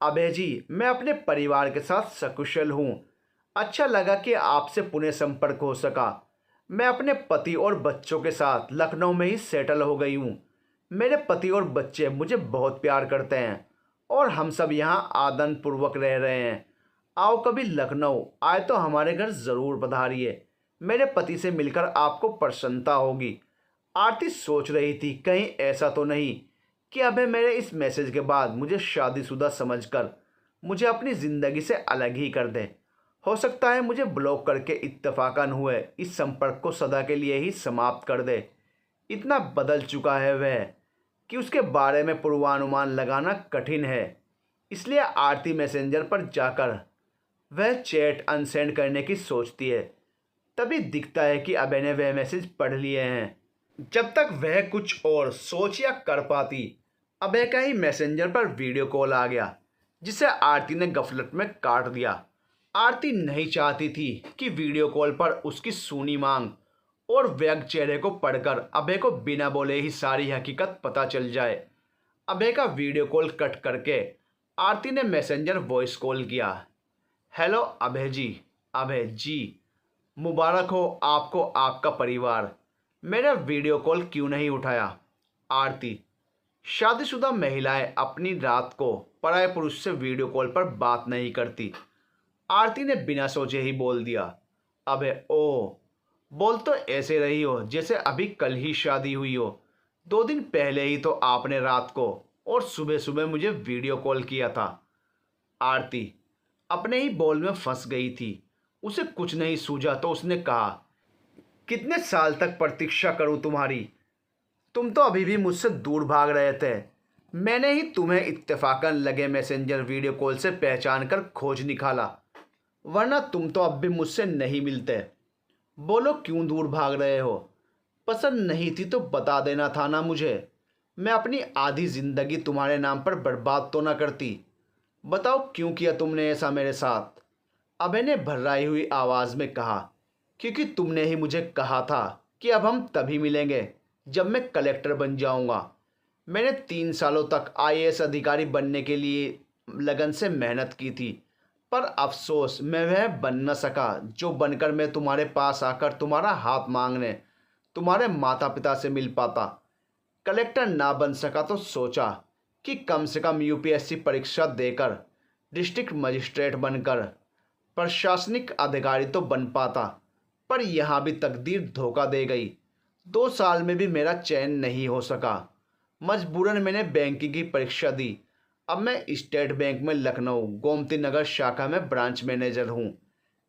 अभय जी मैं अपने परिवार के साथ सकुशल हूँ। अच्छा लगा कि आपसे पुनः संपर्क हो सका। मैं अपने पति और बच्चों के साथ लखनऊ में ही सेटल हो गई हूँ। मेरे पति और बच्चे मुझे बहुत प्यार करते हैं और हम सब यहाँ आदन पूर्वक रह रहे हैं। आओ कभी लखनऊ आए तो हमारे घर ज़रूर पधारिए। मेरे पति से मिलकर आपको प्रसन्नता होगी। आरती सोच रही थी कहीं ऐसा तो नहीं कि अभय मेरे इस मैसेज के बाद मुझे शादीशुदा समझकर मुझे अपनी ज़िंदगी से अलग ही कर दे। हो सकता है मुझे ब्लॉक करके इत्तफाकन हुए इस संपर्क को सदा के लिए ही समाप्त कर दे। इतना बदल चुका है वह कि उसके बारे में पूर्वानुमान लगाना कठिन है। इसलिए आरती मैसेंजर पर जाकर वह चैट अनसेंड करने की सोचती है। तभी दिखता है कि अभय ने वह मैसेज पढ़ लिए हैं। जब तक वह कुछ और सोच या कर पाती, अभय का ही मैसेंजर पर वीडियो कॉल आ गया। जिसे आरती ने गफलत में काट दिया। आरती नहीं चाहती थी कि वीडियो कॉल पर उसकी सूनी मांग और व्यंग चेहरे को पढ़कर अभय को बिना बोले ही सारी हकीकत पता चल जाए। अभय का वीडियो कॉल कट करके आरती ने मैसेंजर वॉइस कॉल किया। हेलो अभय जी। अभय जी, मुबारक हो आपको आपका परिवार। मेरा वीडियो कॉल क्यों नहीं उठाया? आरती, शादीशुदा महिलाएं अपनी रात को पराये पुरुष से वीडियो कॉल पर बात नहीं करती। आरती ने बिना सोचे ही बोल दिया। अबे ओ, बोल तो ऐसे रही हो जैसे अभी कल ही शादी हुई हो। 2 दिन पहले ही तो आपने रात को और सुबह सुबह मुझे वीडियो कॉल किया था। आरती अपने ही बोल में फंस गई थी। उसे कुछ नहीं सूझा तो उसने कहा, कितने साल तक प्रतीक्षा करूं तुम्हारी? तुम तो अभी भी मुझसे दूर भाग रहे थे। मैंने ही तुम्हें इत्तेफाकन लगे मैसेंजर वीडियो कॉल से पहचान कर खोज निकाला, वरना तुम तो अब भी मुझसे नहीं मिलते। बोलो क्यों दूर भाग रहे हो? पसंद नहीं थी तो बता देना था ना मुझे। मैं अपनी आधी ज़िंदगी तुम्हारे नाम पर बर्बाद तो ना करती। बताओ क्यों किया तुमने ऐसा मेरे साथ? अभय ने भर्राई हुई आवाज़ में कहा, क्योंकि तुमने ही मुझे कहा था कि अब हम तभी मिलेंगे जब मैं कलेक्टर बन जाऊंगा। मैंने 3 सालों तक आईएएस अधिकारी बनने के लिए लगन से मेहनत की थी, पर अफसोस मैं वह बन न सका जो बनकर मैं तुम्हारे पास आकर तुम्हारा हाथ मांगने, तुम्हारे माता पिता से मिल पाता। कलेक्टर ना बन सका तो सोचा कि कम से कम यूपीएससी परीक्षा देकर डिस्ट्रिक्ट मजिस्ट्रेट बनकर प्रशासनिक अधिकारी तो बन पाता, पर यहाँ भी तकदीर धोखा दे गई। 2 साल में भी मेरा चयन नहीं हो सका। मजबूरन मैंने बैंकिंग की परीक्षा दी। अब मैं स्टेट बैंक में लखनऊ गोमती नगर शाखा में ब्रांच मैनेजर हूँ।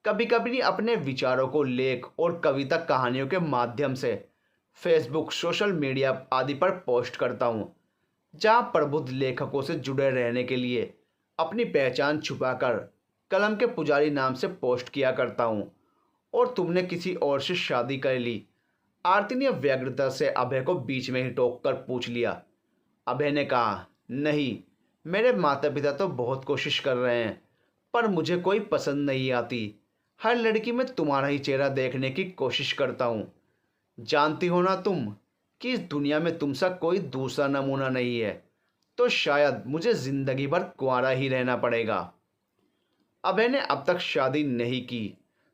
कभी कभी अपने विचारों को लेख और कविता कहानियों के माध्यम से फेसबुक, सोशल मीडिया आदि पर पोस्ट करता हूँ, जहाँ प्रबुद्ध लेखकों से जुड़े रहने के लिए अपनी पहचान छुपाकर कलम के पुजारी नाम से पोस्ट किया करता हूँ। और तुमने किसी और से शादी कर ली? आरती ने व्यग्रता से अभय को बीच में ही टोक कर पूछ लिया। अभय ने कहा, नहीं, मेरे माता पिता तो बहुत कोशिश कर रहे हैं, पर मुझे कोई पसंद नहीं आती। हर लड़की में तुम्हारा ही चेहरा देखने की कोशिश करता हूँ। जानती हो ना तुम कि इस दुनिया में तुमसा कोई दूसरा नमूना नहीं है, तो शायद मुझे ज़िंदगी भर कुंवारा ही रहना पड़ेगा। अभय ने अब तक शादी नहीं की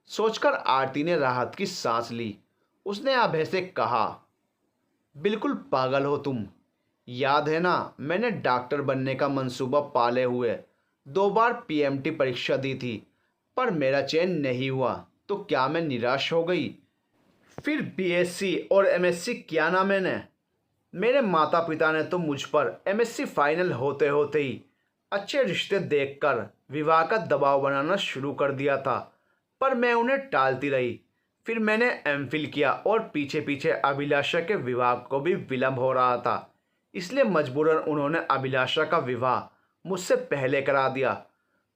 सोचकर आरती ने राहत की सांस ली। उसने अभय से कहा, बिल्कुल पागल हो तुम। याद है ना, मैंने डॉक्टर बनने का मंसूबा पाले हुए 2 बार पीएमटी परीक्षा दी थी, पर मेरा चयन नहीं हुआ तो क्या मैं निराश हो गई? फिर बीएससी और एमएससी किया ना मैंने। मेरे माता पिता ने तो मुझ पर एमएससी फाइनल होते होते ही अच्छे रिश्ते देखकर विवाह का दबाव बनाना शुरू कर दिया था, पर मैं उन्हें टालती रही। फिर मैंने एमफिल किया और पीछे पीछे अभिलाषा के विवाह को भी विलंब हो रहा था, इसलिए मजबूरन उन्होंने अभिलाषा का विवाह मुझसे पहले करा दिया।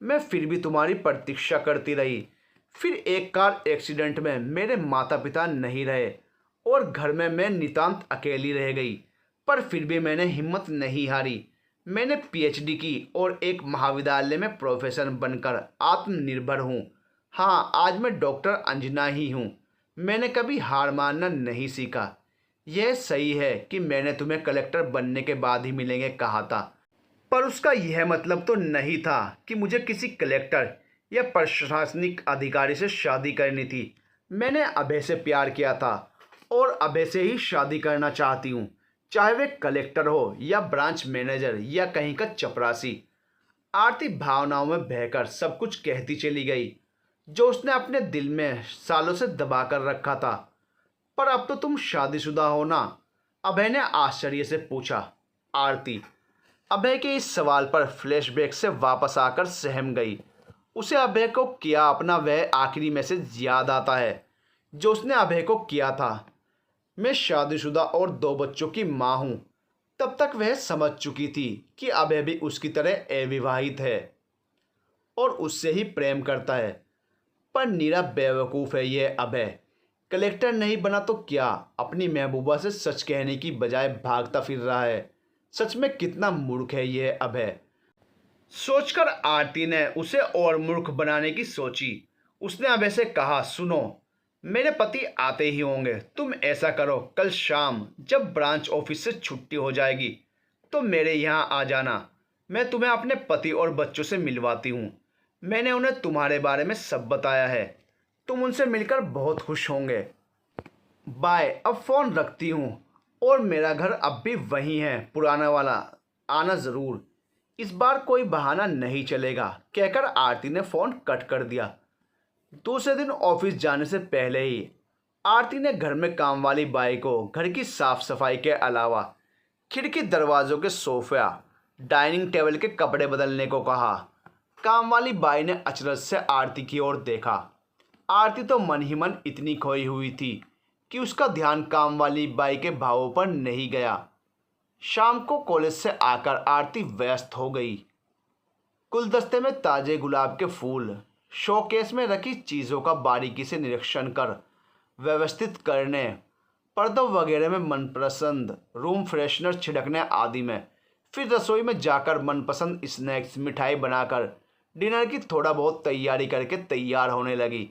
मैं फिर भी तुम्हारी प्रतीक्षा करती रही। फिर एक कार एक्सीडेंट में मेरे माता पिता नहीं रहे और घर में मैं नितांत अकेली रह गई, पर फिर भी मैंने हिम्मत नहीं हारी। मैंने पीएचडी की और एक महाविद्यालय में प्रोफेसर बनकर आत्मनिर्भर हूँ। हाँ, आज मैं डॉक्टर अंजना ही हूँ। मैंने कभी हार मानना नहीं सीखा। यह सही है कि मैंने तुम्हें कलेक्टर बनने के बाद ही मिलेंगे कहा था, पर उसका यह मतलब तो नहीं था कि मुझे किसी कलेक्टर या प्रशासनिक अधिकारी से शादी करनी थी। मैंने अभय से प्यार किया था और अभय से ही शादी करना चाहती हूँ, चाहे वे कलेक्टर हो या ब्रांच मैनेजर या कहीं का चपरासी। आरती भावनाओं में बहकर सब कुछ कहती चली गई जो उसने अपने दिल में सालों से दबा कर रखा था। पर अब तो तुम शादीशुदा हो ना? अभय ने आश्चर्य से पूछा। आरती अभय के इस सवाल पर फ्लैशबैक से वापस आकर सहम गई। उसे अभय को किया अपना वह आखिरी मैसेज याद आता है जो उसने अभय को किया था, मैं शादीशुदा और 2 बच्चों की माँ हूँ। तब तक वह समझ चुकी थी कि अभय भी उसकी तरह अविवाहित है और उससे ही प्रेम करता है। पर नीरा बेवकूफ़ है यह अभय। कलेक्टर नहीं बना तो क्या, अपनी महबूबा से सच कहने की बजाय भागता फिर रहा है। सच में कितना मूर्ख है यह अभय। सोचकर आरती ने उसे और मूर्ख बनाने की सोची। उसने अभय से कहा, सुनो, मेरे पति आते ही होंगे, तुम ऐसा करो, कल शाम जब ब्रांच ऑफिस से छुट्टी हो जाएगी तो मेरे यहाँ आ जाना। मैं तुम्हें अपने पति और बच्चों से मिलवाती हूँ। मैंने उन्हें तुम्हारे बारे में सब बताया है। तुम उनसे मिलकर बहुत खुश होंगे। बाय, अब फ़ोन रखती हूँ। और मेरा घर अब भी वहीं है, पुराना वाला, आना ज़रूर। इस बार कोई बहाना नहीं चलेगा, कहकर आरती ने फ़ोन कट कर दिया। दूसरे दिन ऑफिस जाने से पहले ही आरती ने घर में काम वाली बाई को घर की साफ सफाई के अलावा खिड़की दरवाज़ों के सोफा, डाइनिंग टेबल के कपड़े बदलने को कहा। काम वाली बाई ने अचरज से आरती की ओर देखा। आरती तो मन ही मन इतनी खोई हुई थी कि उसका ध्यान काम वाली बाई के भावों पर नहीं गया। शाम को कॉलेज से आकर आरती व्यस्त हो गई। गुलदस्ते में ताजे गुलाब के फूल, शोकेस में रखी चीज़ों का बारीकी से निरीक्षण कर व्यवस्थित करने, पर्दों वगैरह में मनपसंद रूम फ्रेशनर छिड़कने आदि में, फिर रसोई में जाकर मनपसंद स्नैक्स मिठाई बनाकर डिनर की थोड़ा बहुत तैयारी करके तैयार होने लगी।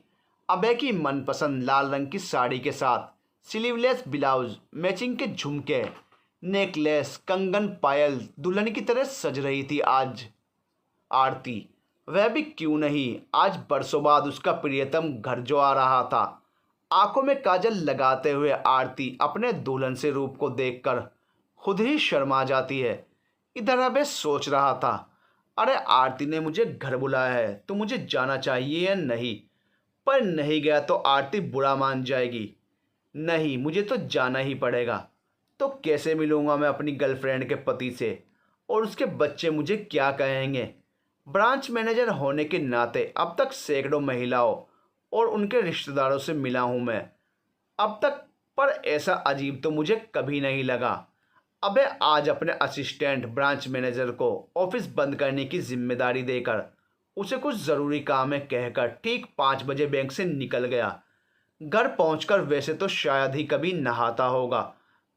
अभय की मनपसंद लाल रंग की साड़ी के साथ स्लीवलेस ब्लाउज, मैचिंग के झुमके, नेकलेस, कंगन, पायल दुल्हन की तरह सज रही थी आज आरती। वह भी क्यों नहीं, आज बरसों बाद उसका प्रियतम घर जो आ रहा था। आंखों में काजल लगाते हुए आरती अपने दुल्हन से रूप को देखकर खुद ही शर्मा जाती है। इधर अबे सोच रहा था, अरे आरती ने मुझे घर बुलाया है तो मुझे जाना चाहिए या नहीं। पर नहीं गया तो आरती बुरा मान जाएगी। नहीं, मुझे तो जाना ही पड़ेगा। तो कैसे मिलूंगा मैं अपनी गर्लफ्रेंड के पति से, और उसके बच्चे मुझे क्या कहेंगे। ब्रांच मैनेजर होने के नाते अब तक सैकड़ों महिलाओं और उनके रिश्तेदारों से मिला हूं मैं अब तक, पर ऐसा अजीब तो मुझे कभी नहीं लगा। अबे आज अपने असिस्टेंट ब्रांच मैनेजर को ऑफिस बंद करने की जिम्मेदारी देकर उसे कुछ ज़रूरी काम है कहकर ठीक 5 बजे बैंक से निकल गया। घर पहुंचकर वैसे तो शायद ही कभी नहाता होगा,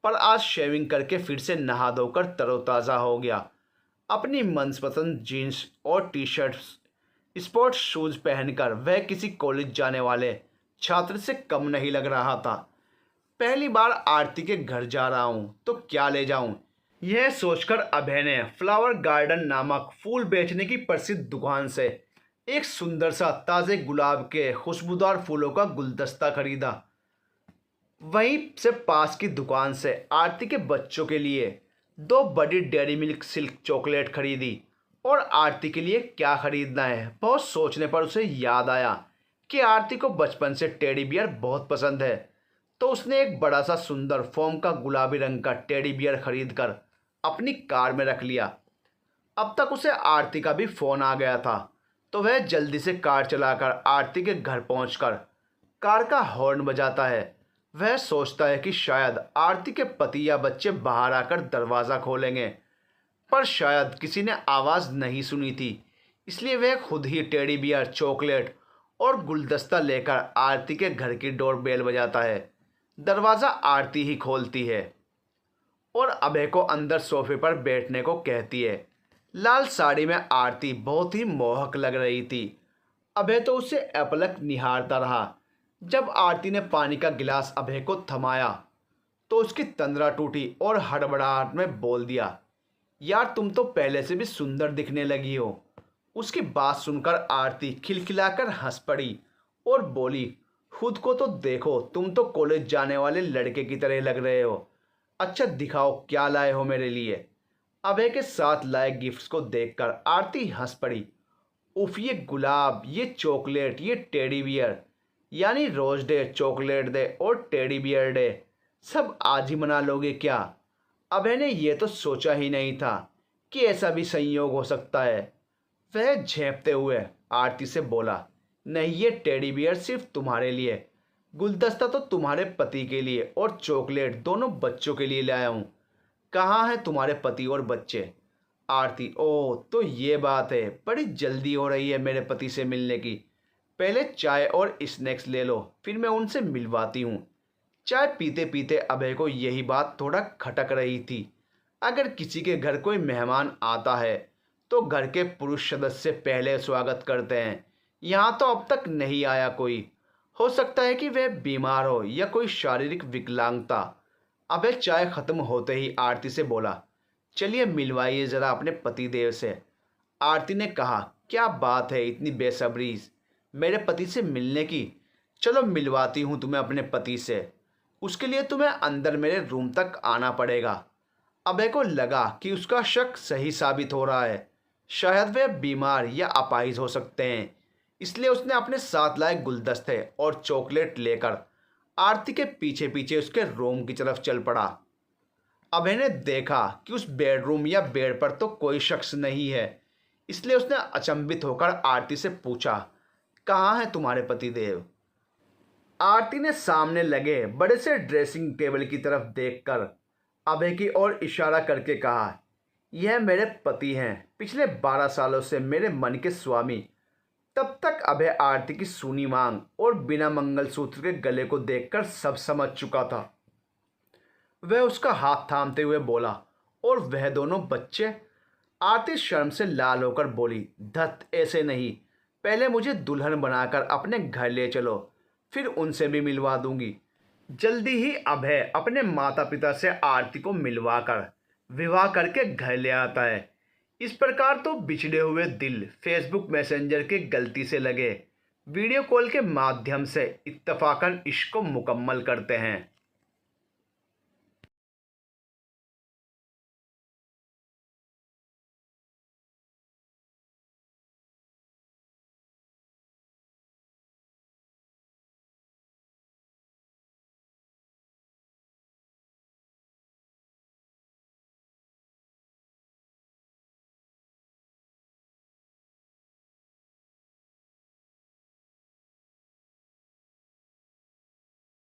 पर आज शेविंग करके फिर से नहा धोकर तरोताज़ा हो गया। अपनी मनपसंद जीन्स और टी शर्ट्स, स्पोर्ट्स शूज़ पहनकर वह किसी कॉलेज जाने वाले छात्र से कम नहीं लग रहा था। पहली बार आरती के घर जा रहा हूँ तो क्या ले जाऊँ, यह सोचकर अभय ने फ्लावर गार्डन नामक फूल बेचने की प्रसिद्ध दुकान से एक सुंदर सा ताज़े गुलाब के खुशबूदार फूलों का गुलदस्ता खरीदा। वहीं से पास की दुकान से आरती के बच्चों के लिए 2 बड़ी डेयरी मिल्क सिल्क चॉकलेट खरीदी। और आरती के लिए क्या खरीदना है, बहुत सोचने पर उसे याद आया कि आरती को बचपन से टेडी बियर बहुत पसंद है। तो उसने एक बड़ा सा सुंदर फोम का गुलाबी रंग का टेडी बियर खरीद कर अपनी कार में रख लिया। अब तक उसे आरती का भी फ़ोन आ गया था, तो वह जल्दी से कार चलाकर आरती के घर पहुंचकर कार का हॉर्न बजाता है। वह सोचता है कि शायद आरती के पति या बच्चे बाहर आकर दरवाज़ा खोलेंगे, पर शायद किसी ने आवाज़ नहीं सुनी थी, इसलिए वह खुद ही टेडी बियर, चॉकलेट और गुलदस्ता लेकर आरती के घर की डोर बेल बजाता है। दरवाज़ा आरती ही खोलती है और अभय को अंदर सोफे पर बैठने को कहती है। लाल साड़ी में आरती बहुत ही मोहक लग रही थी। अभय तो उसे अपलक निहारता रहा। जब आरती ने पानी का गिलास अभय को थमाया तो उसकी तंद्रा टूटी और हड़बड़ाहट में बोल दिया, यार तुम तो पहले से भी सुंदर दिखने लगी हो। उसकी बात सुनकर आरती खिलखिलाकर हंस पड़ी और बोली, खुद को तो देखो, तुम तो कॉलेज जाने वाले लड़के की तरह लग रहे हो। अच्छा दिखाओ क्या लाए हो मेरे लिए। अभय के साथ लाए गिफ्ट्स को देखकर आरती हंस पड़ी। उफ, ये गुलाब, ये चॉकलेट, ये टेडी बियर, यानी रोज डे, चॉकलेट डे और टेडी बियर डे सब आज ही मना लोगे क्या। अभय ने यह तो सोचा ही नहीं था कि ऐसा भी संयोग हो सकता है। वह झेंपते हुए आरती से बोला, नहीं, ये टेडी बियर सिर्फ तुम्हारे लिए, गुलदस्ता तो तुम्हारे पति के लिए और चॉकलेट दोनों बच्चों के लिए लाया हूँ। कहाँ हैं तुम्हारे पति और बच्चे। आरती, ओह तो ये बात है, बड़ी जल्दी हो रही है मेरे पति से मिलने की। पहले चाय और स्नैक्स ले लो, फिर मैं उनसे मिलवाती हूँ। चाय पीते पीते अभय को यही बात थोड़ा खटक रही थी। अगर किसी के घर कोई मेहमान आता है तो घर के पुरुष सदस्य पहले स्वागत करते हैं। यहाँ तो अब तक नहीं आया कोई। हो सकता है कि वह बीमार हो या कोई शारीरिक विकलांगता। अभय चाय खत्म होते ही आरती से बोला, चलिए मिलवाइए ज़रा अपने पतिदेव से। आरती ने कहा, क्या बात है इतनी बेसब्री मेरे पति से मिलने की। चलो मिलवाती हूँ तुम्हें अपने पति से। उसके लिए तुम्हें अंदर मेरे रूम तक आना पड़ेगा। अभय को लगा कि उसका शक सही साबित हो रहा है। शायद वे बीमार या अपाहिज हो सकते हैं। इसलिए उसने अपने साथ लाए गुलदस्ते और चॉकलेट लेकर आरती के पीछे पीछे उसके रूम की तरफ चल पड़ा। अभय ने देखा कि उस बेडरूम या बेड पर तो कोई शख्स नहीं है। इसलिए उसने अचंभित होकर आरती से पूछा, कहाँ है तुम्हारे पतिदेव? आरती ने सामने लगे बड़े से ड्रेसिंग टेबल की तरफ देखकर अभय की ओर इशारा करके कहा, यह मेरे पति हैं, पिछले 12 सालों से मेरे मन के स्वामी। तब तक अभय आरती की सूनी मांग और बिना मंगलसूत्र के गले को देखकर सब समझ चुका था। वह उसका हाथ थामते हुए बोला, और वह दोनों बच्चे? आरती शर्म से लाल होकर बोली, धत ऐसे नहीं, पहले मुझे दुल्हन बनाकर अपने घर ले चलो, फिर उनसे भी मिलवा दूंगी। जल्दी ही अभय अपने माता पिता से आरती को मिलवाकर विवाह करके घर ले आता है। इस प्रकार तो बिछड़े हुए दिल फेसबुक मैसेंजर के गलती से लगे वीडियो कॉल के माध्यम से इत्तफाकन इश्क को मुकम्मल करते हैं।